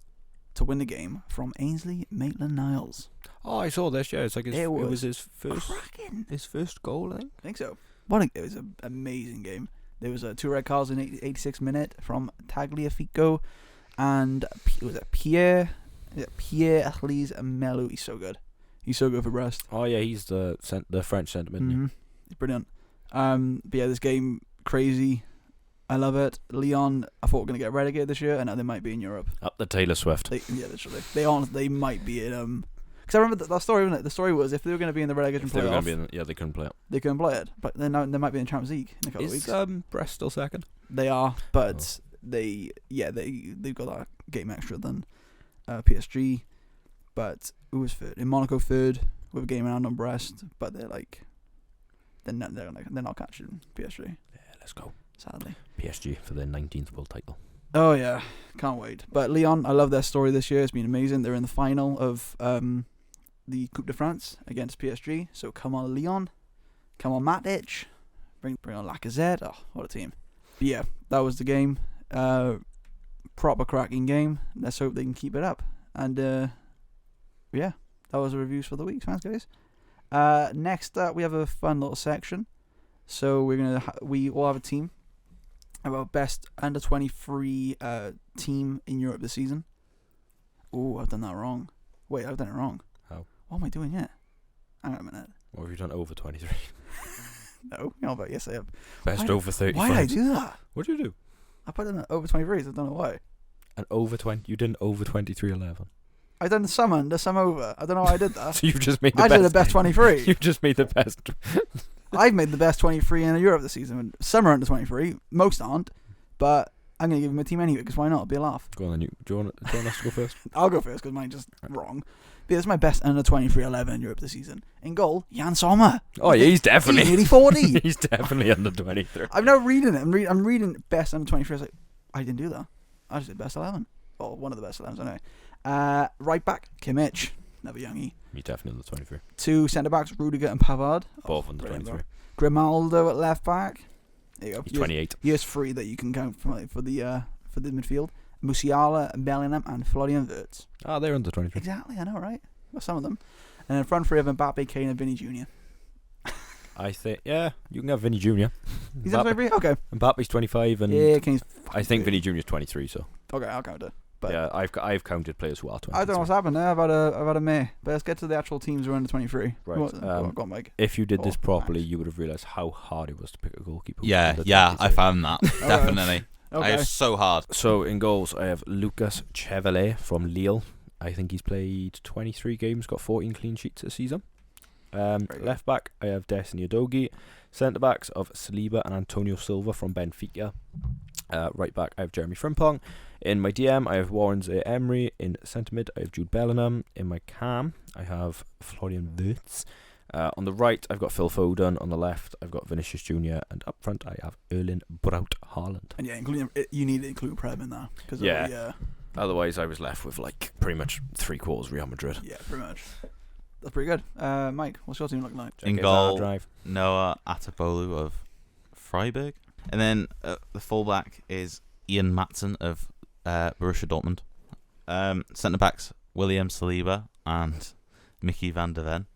to win the game from Ainsley Maitland-Niles. Oh, I saw this. Yeah, it's like It was his first Cracking. his first goal, I think. I think so. It was an amazing game. There was 2 red cards in 86 minute from Tagliafico and Pierre Elise Melou. He's so good. He's so good for Brest. Oh yeah, he's the French sentiment. Mm-hmm. He's brilliant. But yeah, this game crazy. I love it. Lyon, I thought were going to get relegated this year, and now they might be in Europe. Up the Taylor Swift. Yeah, literally. They might be in. Because I remember that story, wasn't it? The story was if they were going to be in the relegation If they were playoff, going to be they couldn't play it. they couldn't play it. But then now they might be in the Champions League in a couple of Is weeks. Brest still second? They are, but they've got that game extra than PSG. But who was third? In Monaco third with a game around on Brest, but they're not catching PSG. Yeah, let's go. Sadly. PSG for their 19th world title. Oh yeah, can't wait. But Lyon, I love their story this year. It's been amazing. They're in the final of the Coupe de France against PSG. So come on, Lyon. Come on, Matic. Bring on Lacazette. Oh, what a team. But yeah, that was the game. Proper cracking game. Let's hope they can keep it up. And yeah, that was the reviews for the week. Thanks, guys. Next up, we have a fun little section. So we all have a team. Our best under 23 team in Europe this season. Oh, I've done that wrong. Wait, I've done it wrong. How? What am I doing yet? Hang on a minute. What have you done over 23? No, but yes, I have. Best over 35. Why did I do that? What did you do? I put in over 23s. I don't know why. And over 20. You did an over 23-11. I done some under, some over. I don't know why I did that. So you've just made the I best. did the best 23. You've just made the best. I've made the best 23 in Europe this season. Some are under 23. Most aren't. But I'm going to give him a team anyway, because why not? It'll be a laugh. Go on then. Do you want us to go first? I'll go first, because mine's just wrong. But it's my best under 23-11 in Europe this season. In goal, Jan Sommer. Oh yeah, he's definitely. He's nearly 40. He's definitely under 23. I'm now reading it. I'm reading best under 23. I was like, I didn't do that. I just did best 11. Or one of the best 11s, anyway. Right back, Kimmich. Another youngie. He's definitely under 23. 2 centre-backs, Rudiger and Pavard. Both under brilliant, 23. Grimaldo at left back. There you go. He's 28. Here's 3 that you can count for the midfield. Musiala, Bellingham and Florian Wirtz. Ah, they're under 23. Exactly, I know, right? Well, some of them. And then front 3 of Mbappe, Kane and Vinny Jr. I think, yeah, you can have Vinny Jr. He's under 23? Okay. Mbappe's 25 and Yeah, Kane's... I think Vinny Jr. is 23, so. Okay, I'll count it. But yeah, I've counted players who are 23. I don't know what's happened there. I've had a meh. But let's get to the actual teams who are under 23. Right. Go on, Mike. If you did this properly, Max. you would have realised how hard it was to pick a goalkeeper. Yeah, I found that. Definitely. Okay. It's so hard. So in goals, I have Lucas Chevalier from Lille. I think he's played 23 games, got 14 clean sheets this season. good. Left back, I have Destiny Udogie. Centre backs of Saliba and Antonio Silva from Benfica. Right back, I have Jeremy Frimpong. In my DM, I have Warren Emery. In centre mid, I have Jude Bellingham. In my cam, I have Florian Wirtz. On the right, I've got Phil Foden. On the left, I've got Vinicius Jr. And up front, I have Erling Braut Haaland. And yeah, you need to include Prem in there. Yeah. Otherwise, I was left with like pretty much 3/4 Real Madrid. Yeah, pretty much. That's pretty good. Mike, what's your team looking like? In goal, Noah Atabolu of Freiburg. And then the fullback is Ian Matson of Borussia Dortmund. Centre backs William Saliba and Mickey van der Ven.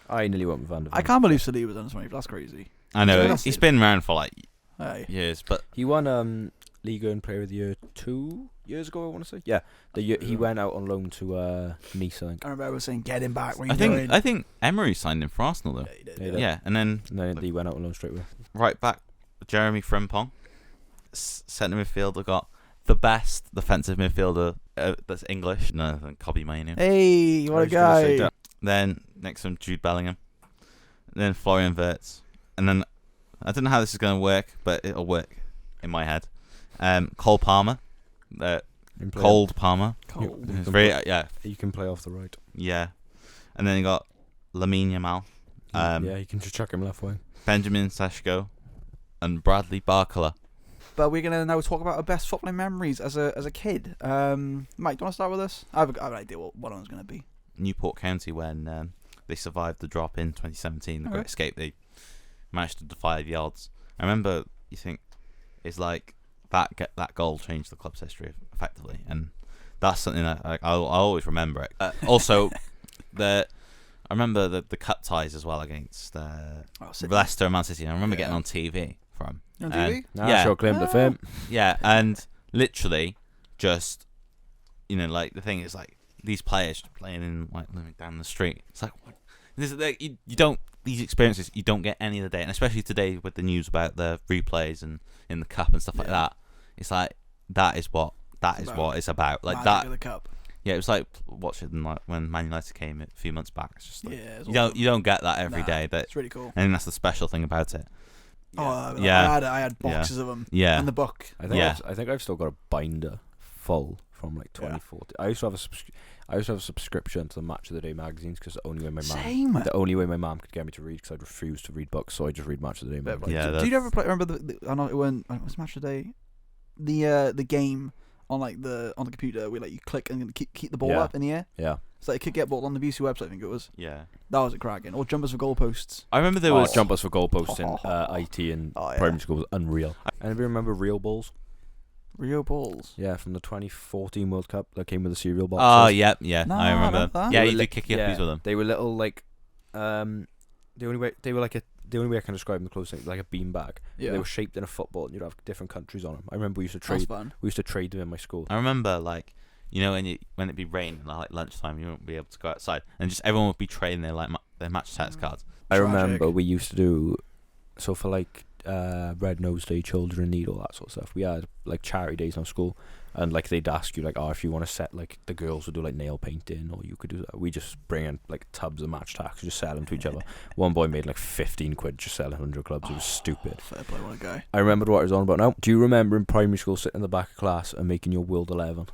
I nearly went with Van der Ven. I can't believe Saliba's done this. That's crazy. I know, Yeah. he's been around for like Years, but he won Liga and Player of the Year 2 years ago, I want to say. Yeah, he went out on loan to Nice, I think. I remember I was saying, get him back when I you think I think Emery signed him for Arsenal though. Yeah, he did. Yeah, he did. Yeah, and then No, he went out on loan straight away. right back Jeremy Frimpong. Centre midfielder got the best defensive midfielder that's English. No, copy my name. Hey, what a guy. Then next to him, Jude Bellingham. Then Florian Wirtz. And then I don't know how this is going to work, but it'll work in my head. Cole Palmer. Cold Palmer. Cold. It's very, yeah. You can play off the right. Yeah. And then you got Lamine Yamal. Yeah, you can just chuck him left wing. Benjamin Seshko. And Bradley Barcola. But we're gonna now talk about our best footballing memories as a kid. Mike, do you want to start with this? I have an idea what one of them's gonna be. Newport County, when they survived the drop in 2017, the Great Escape, they managed to defy the odds. I remember, you think, it's like that goal changed the club's history effectively, and that's something that I'll always remember it. Also, I remember the cup ties as well against Leicester and Man City. I remember getting on TV from. On TV? Yeah, sure claim to fame. Yeah, and literally just, like the thing is like these players playing in like living down the street. It's like you don't these experiences you don't get any other day, and especially today with the news about the replays and in the cup and stuff like that. It's like that is what it's about. Like Magic that. of the cup. Yeah, it was like watching like when Man United came a few months back. It's just like Yeah, you don't get that every day. But it's really cool. I think that's the special thing about it. I had boxes of them. Yeah. And the book. I think I've still got a binder full from like 2014. I used to have a subscription to the Match of the Day magazines because the only way my mum could get me to read, because I'd refuse to read books, so I just read Match of the Day magazines. Yeah, do you ever remember I know when it was Match of the Day, the game on the computer where like you click and keep the ball up in the air? Yeah. So it could get bought on the BC website, I think it was. Yeah. That was a cracking. Or jumpers for goalposts. I remember there was jumpers for goalposts in IT and primary school was unreal. Anybody remember Real Balls? Real balls. Yeah, from the 2014 World Cup that came with the cereal boxes. Oh, yeah. No, I remember. that. Yeah, you did kicky uppies with them. They were little like, the only way I can describe them the closest thing, like a beanbag. Yeah. They were shaped in a football, and you'd have different countries on them. I remember we used to That's trade. fun. We used to trade them in my school. I remember like when it'd be raining like lunchtime, you wouldn't be able to go outside, and just everyone would be trading their like their match tax cards. I Tragic. remember we used to do so for like Red Nose Day, Children in Need, all that sort of stuff. We had like charity days in our school, and like they'd ask you like, if you want to set, like the girls would do like nail painting, or you could do that. We just bring in like tubs of match tax, just sell them to each other. One boy made like 15 quid just selling 100 clubs. It was stupid. Fair play, what a guy. I remembered what I was on about now. Do you remember in primary school sitting in the back of class and making your World 11?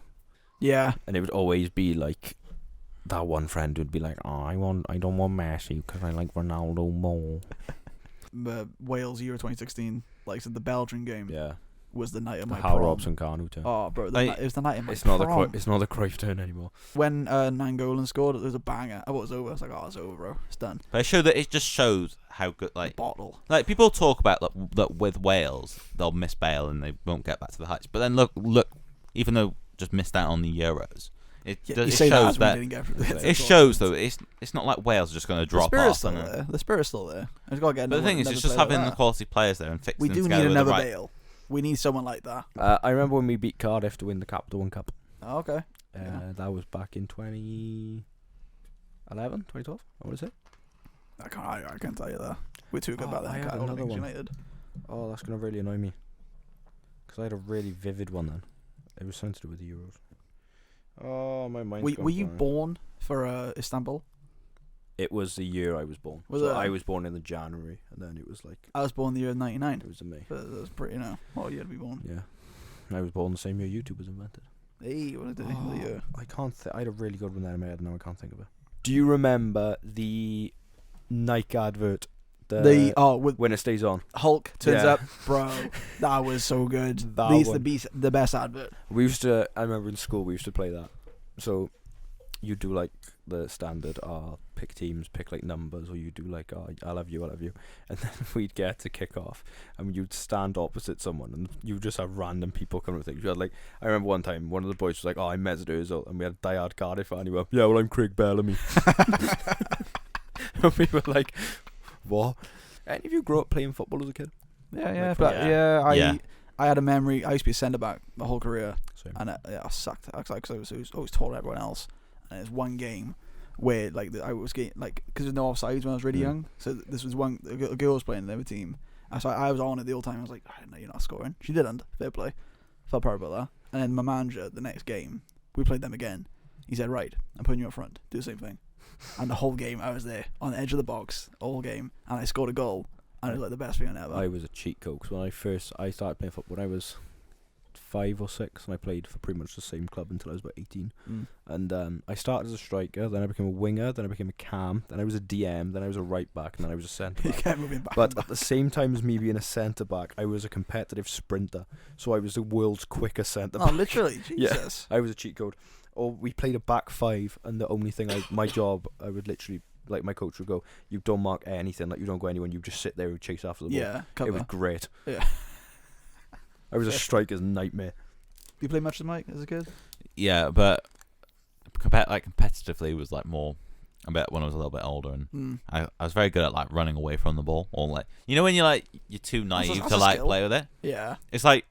Yeah. And it would always be like that one friend would be like, I don't want Messi because I like Ronaldo more. Wales Euro 2016, like I said, the Belgian game was the night of my Hal prom. Robson Kanu turn. Oh, bro, it was the night of my It's prom. not the Cruyff turn anymore. When Nangolan scored, it was a banger. I thought it was over. I was like, it's over, bro. It's done. But it just shows how good like Bottle. Like people talk about that with Wales, they'll miss Bale and they won't get back to the heights. But then look, even though just missed out on the Euros, it shows that it shows though it's not like Wales are just going to drop off. The spirit's still there. I've got to get. But the thing is, it's just having the quality players there and fixing. We them do together need with the another right. Bale. We need someone like that. I remember when we beat Cardiff to win the Capital One Cup. Oh, okay. That was back in 2011, 2012. I want to say. I can't tell you that. We're too good about that. I had Capital another one. United. Oh, that's gonna really annoy me. Because I had a really vivid one then. It was something to do with the Euros. Oh, my mind. Were you born for Istanbul? It was the year I was born. Was so it? I was born in the January, and then it was like I was born the year of '99. it was in May. But that's pretty, what year to be born? Yeah, I was born the same year YouTube was invented. Hey, what did the year? I can't. I had a really good one there in my head. Now I can't think of it. Do you remember the Nike advert? With when it stays on. Hulk turns Yeah. up, bro. That was so good. That These one. the best advert. We used to. I remember in school we used to play that. So you do like the standard pick teams, pick like numbers, or you do like I love you, and then we'd get to kick off, and you'd stand opposite someone, and you just have random people coming with things. You had like I remember one time one of the boys was like, I'm Mesut Ozil, and we had a diehard Cardiff fan. He went, yeah, well I'm Craig Bellamy. And we were like, what? Any of you grew up playing football as a kid? Yeah, Like, but Yeah. I had a memory. I used to be a centre back my whole career, Same. and I sucked. Because I was always taller than everyone else. And there's one game where like I was getting because there's no offsides when I was really young. So this was one a girl was playing in the other team. And so I was on it the whole time. I was like, no, you're not scoring. She didn't. Fair play. Felt proud about that. And then my manager, the next game, we played them again. He said, right, I'm putting you up front. Do the same thing. And the whole game, I was there on the edge of the box, the whole game, and I scored a goal. And it was like the best feeling ever. I was a cheat code because when I started playing football when I was 5 or 6, and I played for pretty much the same club until I was about 18. And I started as a striker, then I became a winger, then I became a cam, then I was a DM, then I was a right back, and then I was a centre You back. kept moving back. But at the same time as me being a centre back, I was a competitive sprinter, so I was the world's quickest centre back. Oh, literally, Yeah. Jesus. I was a cheat code. Or we played a back five, and the only thing my job, I would literally, like my coach would go, you don't mark anything, like you don't go anywhere, you just sit there and chase after the ball. Yeah, It cover. was great. Yeah. I was a striker's nightmare. Do you play much as Mike as a kid? Yeah, but competitively was like more. I bet when I was a little bit older, and I was very good at like running away from the ball, or like you're too naive that's to a like skill. play with it. Yeah. It's like,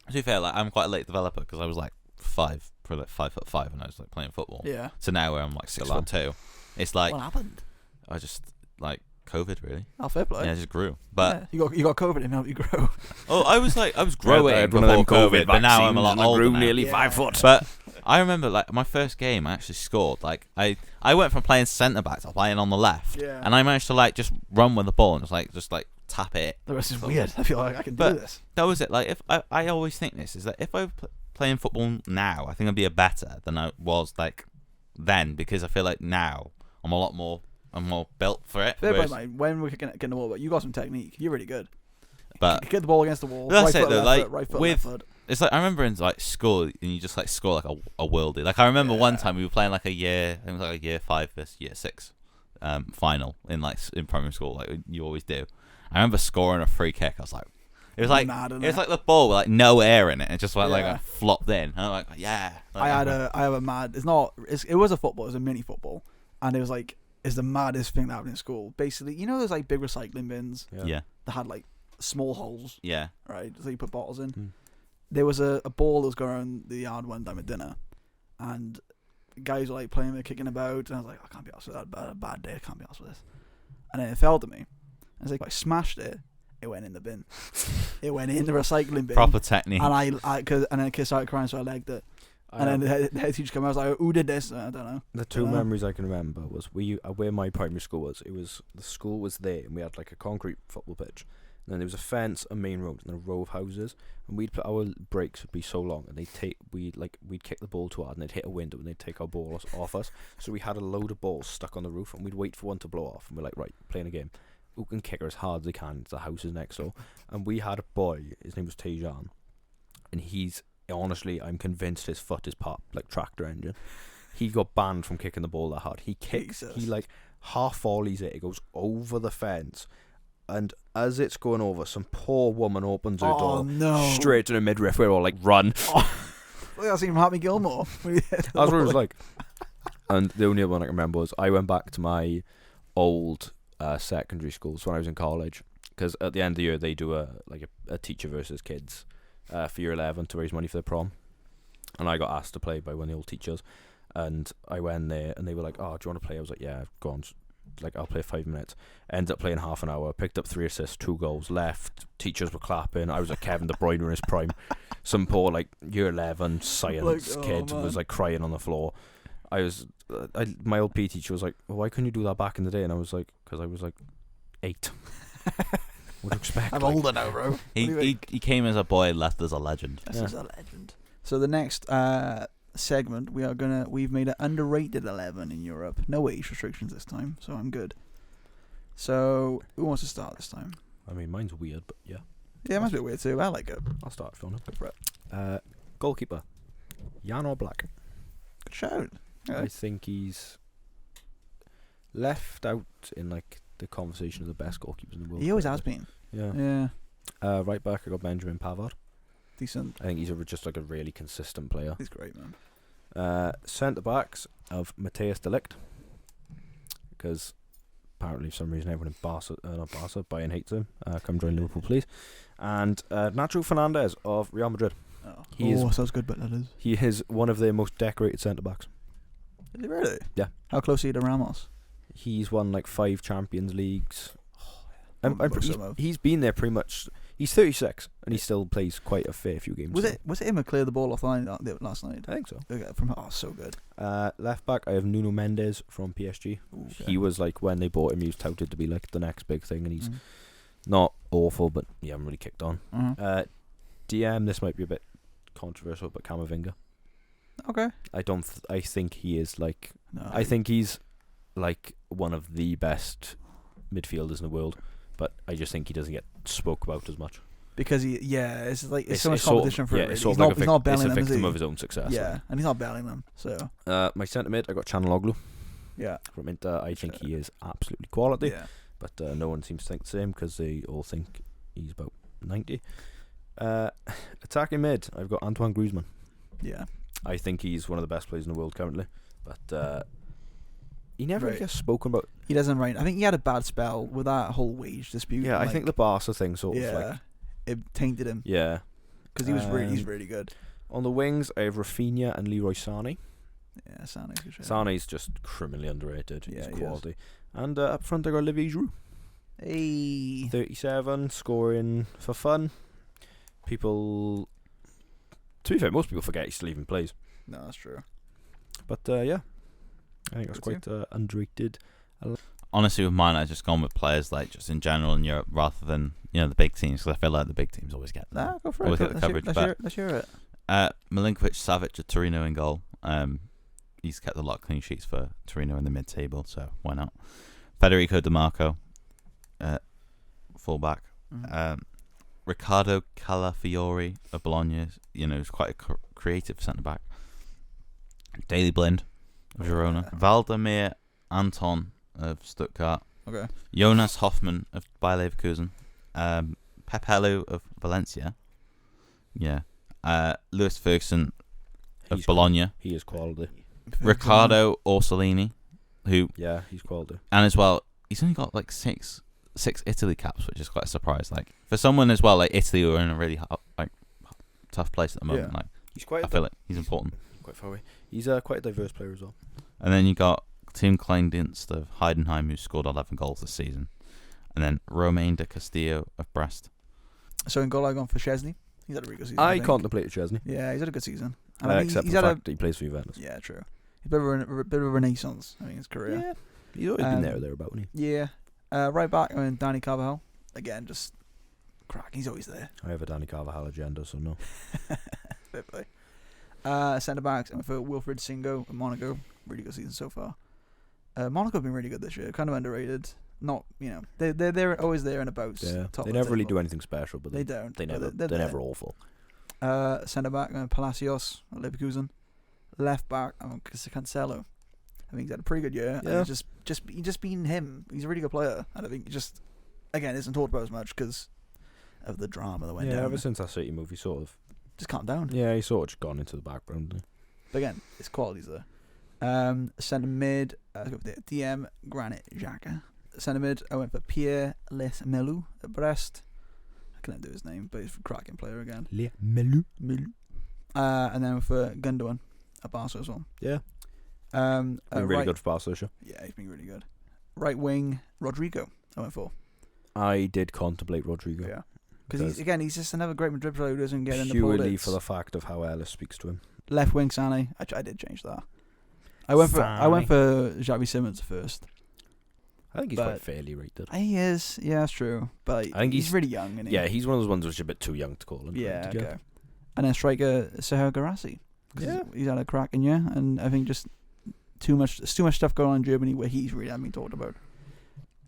to be fair, like I'm quite a late developer because I was like 5'5", and I was like playing football. Yeah. So now where I'm like 6'2", it's like What happened? I just like COVID really. Oh, fair play. Yeah, I just grew. But yeah. you got COVID and helped you grow. I was growing I had one of them before COVID, but now I'm a lot vaccines and I older. grew now. nearly Yeah. 5 foot. But I remember like my first game I actually scored. Like I went from playing centre back to playing on the left, Yeah. and I managed to like just run with the ball and just tap it. The rest is weird. I feel like I can do But- this. That was it. Like if I always think this is that if I were playing football now, I think I'd be a better than I was like then, because I feel like now I'm more built for it. Fair play, whereas- mate. When we're kicking the ball, but you got some technique. You're really good. But Kick the ball against the wall. That's right it, foot, though, left like, foot, right foot, with- left foot. it's like I remember in like school, and you just like score like a worldie. Like I remember one Yeah. time we were playing like I think it was like a year 5 versus year 6 final in primary school, like you always do. I remember scoring a free kick. I was like, it was like Mad, it innit? was like the ball with like no air in it. It just went Yeah. like flopped in. And I'm like, yeah. I have a mad. It was a football. It was a mini football, and it was like it's the maddest thing that happened in school. Basically, those like big recycling bins Yeah. that had like small holes, Yeah. right? So you put bottles in. Mm. There was a ball that was going around the yard one time at dinner, and guys were like playing with it, kicking about, and I was like, I can't be asked with that. A bad day. I can't be asked with this. And then it fell to me. I was like, I smashed it. It went in the bin. It went in the recycling bin. Proper technique. And and then kids started crying, so I legged it. And then the head teacher came out. I was like, "Who did this?" I don't know. The two Dunno. memories I can remember was where my primary school was. It was the school was there, and we had like a concrete football pitch. And then there was a fence, a main road, and a row of houses. And our breaks would be so long, and we'd kick the ball too hard, and they'd hit a window, and they'd take our ball off us. So we had a load of balls stuck on the roof, and we'd wait for one to blow off, and we're like, right, playing a game. Who can kick her as hard as they can? The house is next door, and we had a boy. His name was Tejan, and honestly, I'm convinced his foot is popped like tractor engine. He got banned from kicking the ball that hard. He kicks, Jesus. he like half volleys it. It goes over the fence, and as it's going over, some poor woman opens her Oh door no! straight to the midriff. We're all like, run. That's even Happy Gilmore. That's what it was like. And the only other one I can remember was I went back to my old secondary schools when I was in college, because at the end of the year they do a teacher versus kids for year 11 to raise money for the prom, and I got asked to play by one of the old teachers, and I went there and they were like, oh, do you want to play? I was like, yeah, go on. like I'll play 5 minutes. Ended up playing half an hour. Picked up 3 assists, 2 goals. Left. Teachers were clapping. I was like Kevin De Bruyne in his prime. Some poor like year 11 science kid was like crying on the floor. My old PE teacher was like, "Why couldn't you do that back in the day?" And I was like, "Because I was like 8." What do you expect? I'm older now, bro. He came as a boy, left as a legend. This is a legend. So the next segment, we've made an underrated 11 in Europe. No age restrictions this time, so I'm good. So who wants to start this time? I mean, mine's weird, but yeah. Yeah, mine's a bit weird too. I like it. I'll start if you want to. Go for it. Goalkeeper, Jan Oblak. Good shout. I think he's left out in like the conversation of the best goalkeepers in the world. He always has been. Yeah. Yeah. Right back, I got Benjamin Pavard. Decent. I think he's just like a really consistent player. He's great, man. Centre backs of Matthias de Ligt, because apparently for some reason everyone in Bayern hates him. Come join Liverpool, please. And Nacho Fernandez of Real Madrid. Sounds good, but that is. He is one of their most decorated centre backs. Is he really? Yeah. How close are you to Ramos? He's won like 5 Champions Leagues. He's been there pretty much. He's 36 and he still plays quite a fair few games. Was it him who cleared the ball off the line last night? I think so. Okay, so good. Left back, I have Nuno Mendes from PSG. Ooh, okay. He was like, when they bought him, he was touted to be like the next big thing, and he's not awful, but he hasn't really kicked on. DM, this might be a bit controversial, but Camavinga. Okay. I think he is like. No, I think he's like one of the best midfielders in the world, but I just think he doesn't get spoke about as much. Because it's like it's so much competition for it. It's he's not he's not Bellingham. Bellingham, He's a victim of his own success. Yeah, and he's not Bellingham. So my centre mid, I got Chanaloglu. Yeah, from Inter. I think he is absolutely quality. Yeah. But no one seems to think the same because they all think he's about 90. Attacking mid, I've got Antoine Griezmann. Yeah. I think he's one of the best players in the world currently, but he never really gets spoken about. He doesn't I think he had a bad spell with that whole wage dispute. Yeah, I think the Barca thing sort of like it tainted him. Yeah, because he's really good. On the wings, I have Rafinha and Leroy Sané. Yeah, Sané's good. Sané's just criminally underrated. Yeah, he's quality. And up front, I got Olivier Giroud. Hey, 37, scoring for fun. People, to be fair, most people forget he still even plays. No, that's true. But yeah, I think that's quite underrated. Honestly, with mine, I've just gone with players like just in general in Europe rather than the big teams, because I feel like the big teams always get go for always it. get the coverage. Let's hear it. Milinkovic Savic at Torino in goal. He's kept a lot of clean sheets for Torino in the mid-table, so why not? Federico Di Marco, full-back. Riccardo Calafiori of Bologna, is quite a creative centre-back. Daley Blind of Girona. Valdemir Anton of Stuttgart. Okay. Jonas Hoffmann of Bayer Leverkusen. Pepelu of Valencia. Yeah. Lewis Ferguson of Bologna. He is quality. Riccardo Orsolini, who he's quality. And as well, he's only got like six Italy caps, which is quite a surprise. Like for someone as well, like Italy, who are in a really tough place at the moment. Yeah. Like he's quite. I feel like he's important. Quite far away. He's quite a diverse player as well. And then you got Tim Kleindienst of Heidenheim, who scored 11 goals this season, and then Romain de Castillo of Brest. So in goal, I gone for Szczesny. He's had a really good season. I contemplated Szczesny. Yeah, he's had a good season. Except the fact that he plays for Juventus. Yeah, true. He's a bit of a renaissance, I think, his career. Yeah, he's always been there or thereabout, hasn't he? Yeah. Right back, Danny Carvajal. Again, just crack. He's always there. I have a Danny Carvajal agenda, so no. Centre backs, I went for Wilfried Singo at Monaco. Really good season so far. Monaco have been really good this year. Kind of underrated. Not, they're always there and about. Yeah, top they of never the really table. do anything special, but they don't. They're never awful. Centre back, Palacios at Leverkusen. Left back, Cancelo. I think he's had a pretty good year. Yeah. And just being him. He's a really good player. And I think again, isn't talked about as much because of the drama that went down. Ever since that City movie, sort of just calmed down. Yeah, he's sort of just gone into the background. Hasn't he? But again, his quality's there. Centre mid, DM Granit Xhaka. Centre mid, I went for Pierre Les Melou at Brest. I can't do his name, but he's a cracking player again. Les Melou. And then for Gundogan at Barca as well. Yeah. Been really good for Barca, sure. Yeah, he's been really good. right wing Rodrigo. I went for. I did contemplate Rodrigo. Yeah. Because he's just another great Madrid player who doesn't get in the purely for the fact of how Ellis speaks to him. Left wing Sané. I did change that. I went for Xavi Simons first. I think he's quite fairly rated. He is. Yeah, that's true. But I think he's really young, isn't he? Yeah, he's one of those ones which is a bit too young to call him. Yeah, okay. And then striker Sergio Garassi. Yeah. He's had a cracking year, and I think just too much stuff going on in Germany where he's really been talked about.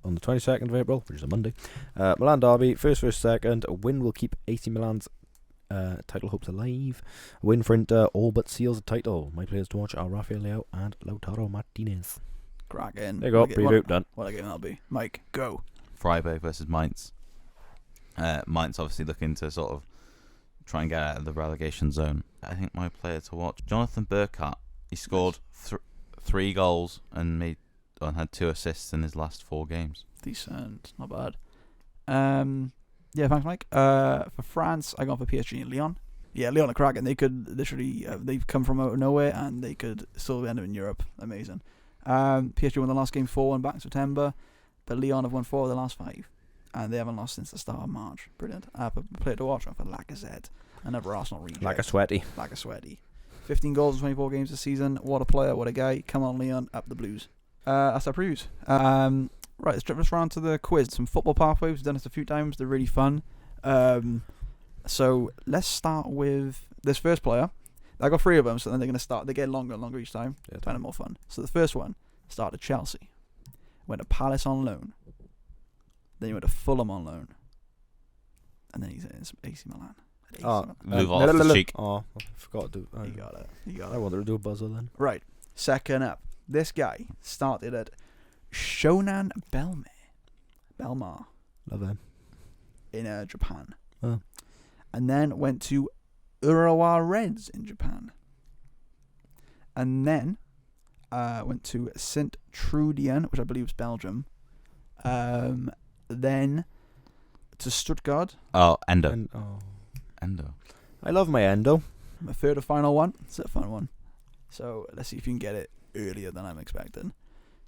On the 22nd of April, which is a Monday, Milan derby, first versus second. A win will keep AC Milan's title hopes alive. A win for Inter all but seals the title. My players to watch are Rafael Leao and Lautaro Martinez. Cracking. There you go, preview done. What a game that'll be. Mike, go. Freiburg versus Mainz. Mainz obviously looking to sort of try and get out of the relegation zone. I think my player to watch, Jonathan Burkhardt. He scored 3 goals and had 2 assists in his last 4 games. Decent, not bad. Yeah, thanks, Mike. For France, I got for PSG and Lyon. Yeah, Lyon are cracking. They could literally, they've come from out of nowhere and they could still end up in Europe. Amazing. PSG won the last game 4-1 back in September, but Lyon have won 4 of the last 5, and they haven't lost since the start of March. Brilliant. Player to watch for Lacazette, another Arsenal reject. Like a sweaty. 15 goals in 24 games this season. What a player, what a guy. Come on, Lyon, up the Blues. That's our previews. Right, let's jump round to the quiz. Some football pathways. We've done this a few times. They're really fun. So let's start with this first player. I got 3 of them, so then they're going to start. They get longer and longer each time. Yeah, kind of more fun. So the first one started at Chelsea, went to Palace on loan, then he went to Fulham on loan, and then he's at AC Milan. Cheek. Oh, I forgot to do. You got it. I wanted to do a buzzer then. Right. Second up, this guy started at Shonan Bellmar. Love him. In Japan. Oh. And then went to Urawa Reds in Japan. And then went to St. Trudian, which I believe is Belgium. Then to Stuttgart. Oh, Endo. Endo. I love my Endo. My third and final one. It's a fun one. So let's see if you can get it earlier than I'm expecting.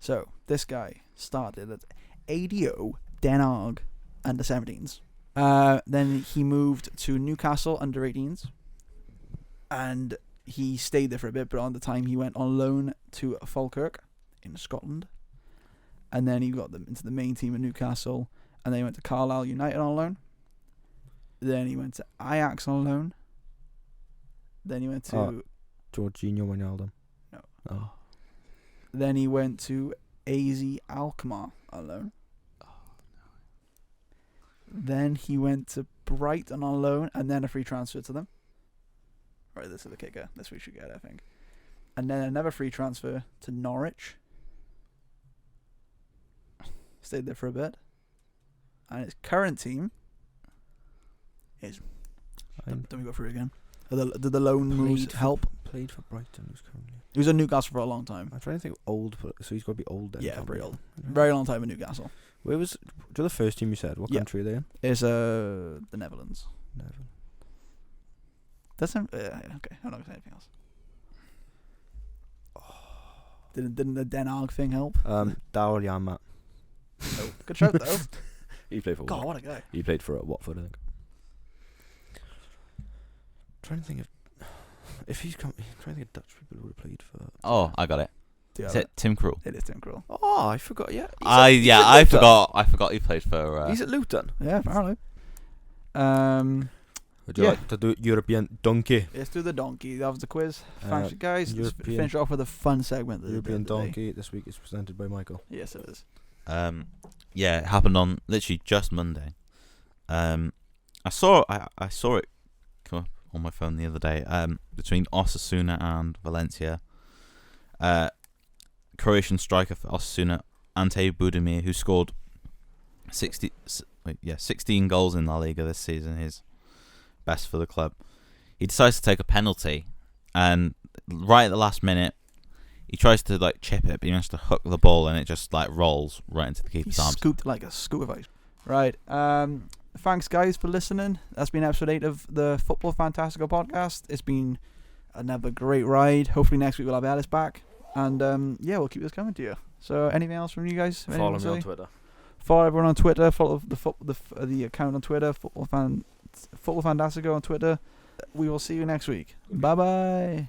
So this guy started at ADO Den Haag under 17s. Then he moved to Newcastle under 18s. And he stayed there for a bit, but on the time he went on loan to Falkirk in Scotland. And then he got them into the main team at Newcastle. And then he went to Carlisle United on loan. Then he went to Ajax on loan. Then he went to... Jorginho Wijnaldum. No. Oh. Then he went to AZ Alkmaar on loan. Oh, no. Then he went to Brighton on loan and then a free transfer to them. Right, this is the kicker. This we should get, I think. And then another free transfer to Norwich. Stayed there for a bit. And his current team is... Don't we go through it again? Did the loan moves help? Played for Brighton. Who's currently... He was at Newcastle for a long time. I'm trying to think old, so he's got to be old then. Yeah, very old. Very long time at Newcastle. Where was... Do the first team you said? What country are they in? It's the Netherlands. Netherlands. That's okay. I'm not going to say anything else. Didn't the Den Haag thing help? Daryl Janmaat. No. Good shout though. He played for... God, what a guy. He played for Watford, I think. Trying to think of... If he's come... trying to think of Dutch people who would have played for... Oh, I got it. Is it Tim Krul? It is Tim Krul. Oh, I forgot, yeah. I forgot he played for... He's at Luton. Yeah, apparently. Would you like to do European donkey? Let's do the donkey. That was the quiz. Thanks, guys. Let's finish off with a fun segment. European donkey this week is presented by Michael. Yes, it is. Yeah, it happened on literally just Monday. I saw it come up on my phone the other day. Between Osasuna and Valencia, Croatian striker for Osasuna, Ante Budimir, who scored 16 goals in La Liga this season, his best for the club. He decides to take a penalty, and right at the last minute, he tries to chip it, but he manages to hook the ball, and it just rolls right into the keeper's arms. He scooped like a scoop of ice. Right. Thanks, guys, for listening. That's been episode 8 of the Football Fantastico podcast. It's been another great ride. Hopefully next week we'll have Alice back, and we'll keep this coming to you. So anything else from you guys? Follow Anyone me on say? Twitter. Follow everyone on Twitter. Follow the account on Twitter. Football Fantastico on Twitter. We will see you next week. Bye bye.